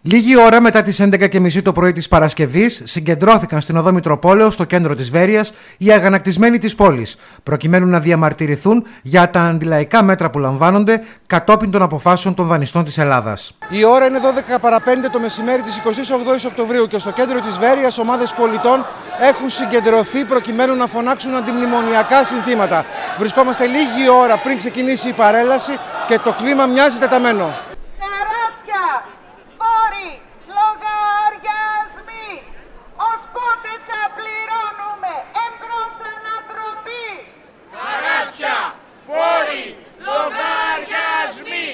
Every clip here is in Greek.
Λίγη ώρα μετά τις 11:30 το πρωί της Παρασκευής συγκεντρώθηκαν στην οδό Μητροπόλεως στο κέντρο της Βέρειας οι αγανακτισμένοι της πόλης, προκειμένου να διαμαρτυρηθούν για τα αντιλαϊκά μέτρα που λαμβάνονται κατόπιν των αποφάσεων των δανειστών της Ελλάδας. Η ώρα είναι 12 παρά 5 το μεσημέρι της 28ης Οκτωβρίου και στο κέντρο της Βέρειας ομάδες πολιτών έχουν συγκεντρωθεί προκειμένου να φωνάξουν αντιμνημονιακά συνθήματα. Βρισκόμαστε λίγη ώρα πριν ξεκινήσει η παρέλαση και το κλίμα μοιάζει τεταμένο. Λογαριασμοί, ως πότε θα πληρώνουμε εμπρός ανατροπή. Καράτσια, φόροι, λογαριασμοί,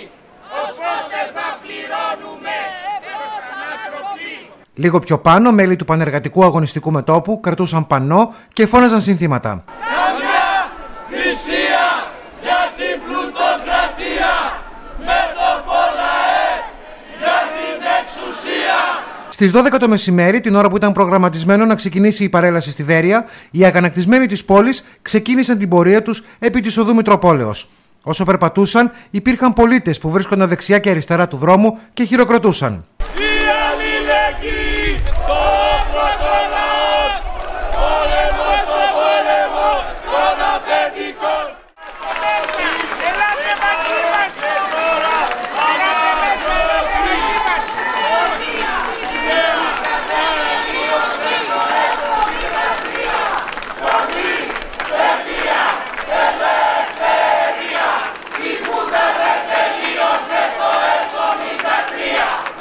ως πότε θα πληρώνουμε εμπρός ανατροπή. Λίγο πιο πάνω, μέλη του Πανεργατικού Αγωνιστικού Μετώπου κρατούσαν πανό και φώναζαν συνθήματα. Καμιά θυσία για την πλουτοκρατία, με το ΠΟΛΑΕ για την εξουσία. Στις 12 το μεσημέρι, την ώρα που ήταν προγραμματισμένο να ξεκινήσει η παρέλαση στη Βέρεια, οι αγανακτισμένοι της πόλης ξεκίνησαν την πορεία τους επί της οδού Μητροπόλεως. Όσο περπατούσαν, υπήρχαν πολίτες που βρίσκονταν δεξιά και αριστερά του δρόμου και χειροκροτούσαν.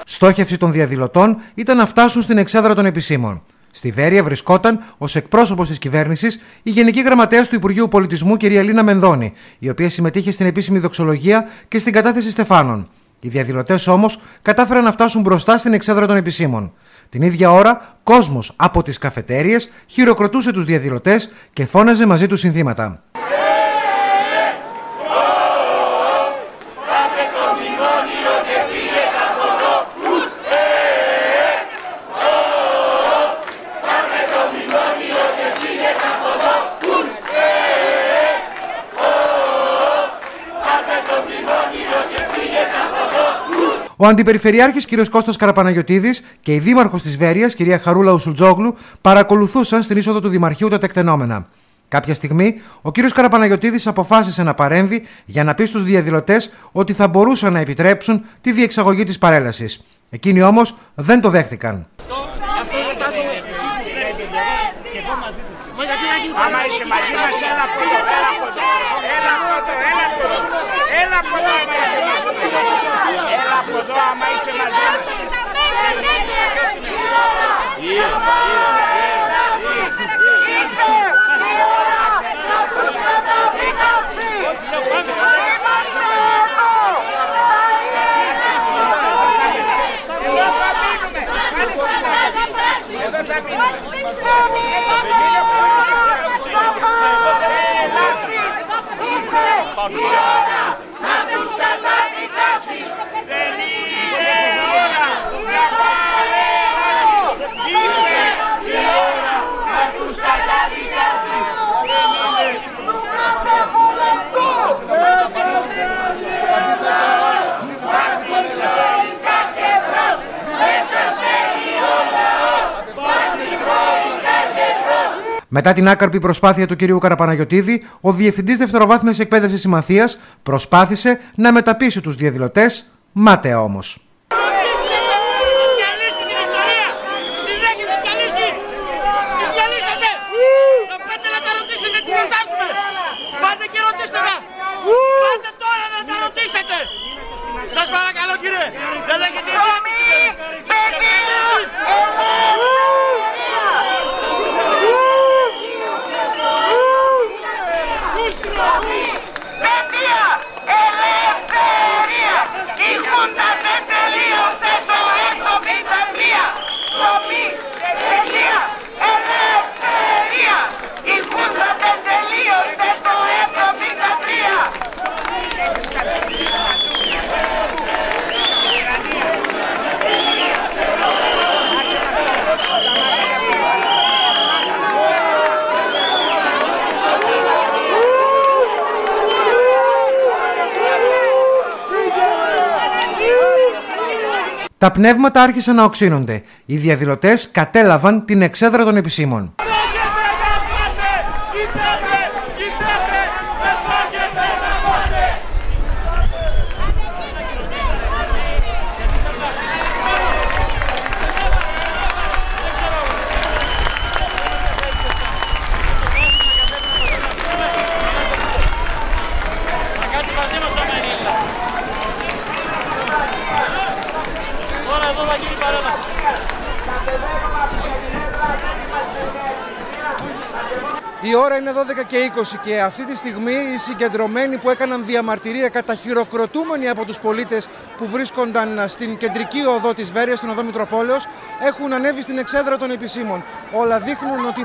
Στόχευση των διαδηλωτών ήταν να φτάσουν στην εξέδρα των επισήμων. Στη Βέρεια βρισκόταν ως εκπρόσωπος της κυβέρνησης η Γενική Γραμματέας του Υπουργείου Πολιτισμού, κυρία Λίνα Μενδώνη, η οποία συμμετείχε στην επίσημη δοξολογία και στην κατάθεση στεφάνων. Οι διαδηλωτές όμως κατάφεραν να φτάσουν μπροστά στην εξέδρα των επισήμων. Την ίδια ώρα, κόσμος από τις καφετέριες χειροκροτούσε τους διαδηλωτές και φώναζε μαζί τους συνθήματα. Ο Αντιπεριφερειάρχης κ. Κώστας Καραπαναγιωτίδης και η Δήμαρχος της Βέρειας, κυρία Χαρούλα Ουσουλτζόγλου, παρακολουθούσαν στην είσοδο του Δημαρχείου τα τεκτενόμενα. Κάποια στιγμή, ο κ. Καραπαναγιωτίδης αποφάσισε να παρέμβει για να πει στους διαδηλωτές ότι θα μπορούσαν να επιτρέψουν τη διεξαγωγή της παρέλασης. Εκείνοι όμως δεν το δέχτηκαν. Μετά την άκαρπη προσπάθεια του κυρίου Καραπαναγιωτίδη, ο Διευθυντής Δευτεροβάθμιας Εκπαίδευσης Συμμαθίας προσπάθησε να μεταπείσει τους διαδηλωτές, μάταια όμως. Σας παρακαλώ κύριε, δεν έχετε παιδεία, ελευθερία, η Χούντα δεν Τα πνεύματα άρχισαν να οξύνονται. Οι διαδηλωτές κατέλαβαν την εξέδρα των επισήμων. Η ώρα είναι 12:20 και αυτή τη στιγμή οι συγκεντρωμένοι που έκαναν διαμαρτυρία καταχειροκροτούμενοι από τους πολίτες που βρίσκονταν στην κεντρική οδό της Βέρειας, στην οδό Μητροπόλεως, έχουν ανέβει στην εξέδρα των επισήμων. Όλα δείχνουν ότι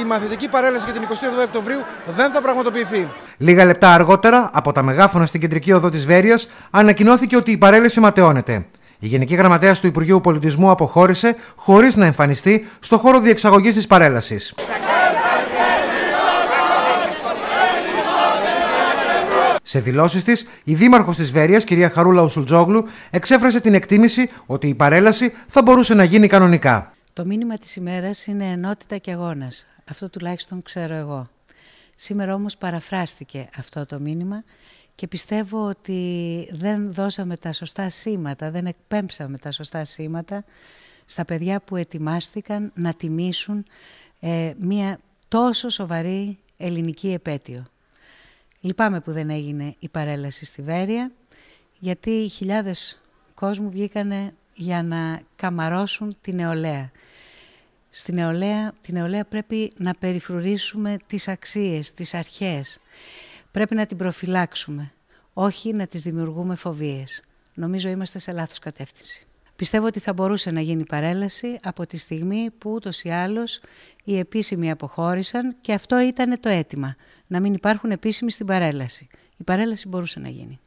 η μαθητική παρέλαση για την 28 Οκτωβρίου δεν θα πραγματοποιηθεί. Λίγα λεπτά αργότερα, από τα μεγάφωνα στην κεντρική οδό της Βέρειας, ανακοινώθηκε ότι η παρέλαση ματαιώνεται. Η Γενική Γραμματέας του Υπουργείου Πολιτισμού αποχώρησε χωρίς να εμφανιστεί στο χώρο διεξαγωγής της παρέλασης. Σε δηλώσεις της, η δήμαρχος της Βέρειας, κυρία Χαρούλα Ουσουλτζόγλου, εξέφρασε την εκτίμηση ότι η παρέλαση θα μπορούσε να γίνει κανονικά. Το μήνυμα της ημέρας είναι ενότητα και αγώνας. Αυτό τουλάχιστον ξέρω εγώ. Σήμερα όμως παραφράστηκε αυτό το μήνυμα και πιστεύω ότι δεν δώσαμε τα σωστά σήματα, δεν εκπέμψαμε τα σωστά σήματα στα παιδιά που ετοιμάστηκαν να τιμήσουν μια τόσο σοβαρή ελληνική επέτειο. Λυπάμαι που δεν έγινε η παρέλαση στη Βέρεια, γιατί χιλιάδες κόσμου βγήκανε για να καμαρώσουν τη νεολαία. Την νεολαία πρέπει να περιφρουρήσουμε τις αξίες, τις αρχές. Πρέπει να την προφυλάξουμε, όχι να τις δημιουργούμε φοβίες. Νομίζω είμαστε σε λάθος κατεύθυνση. Πιστεύω ότι θα μπορούσε να γίνει παρέλαση από τη στιγμή που ούτως ή άλλως οι επίσημοι αποχώρησαν και αυτό ήταν το αίτημα, να μην υπάρχουν επίσημοι στην παρέλαση. Η παρέλαση μπορούσε να γίνει.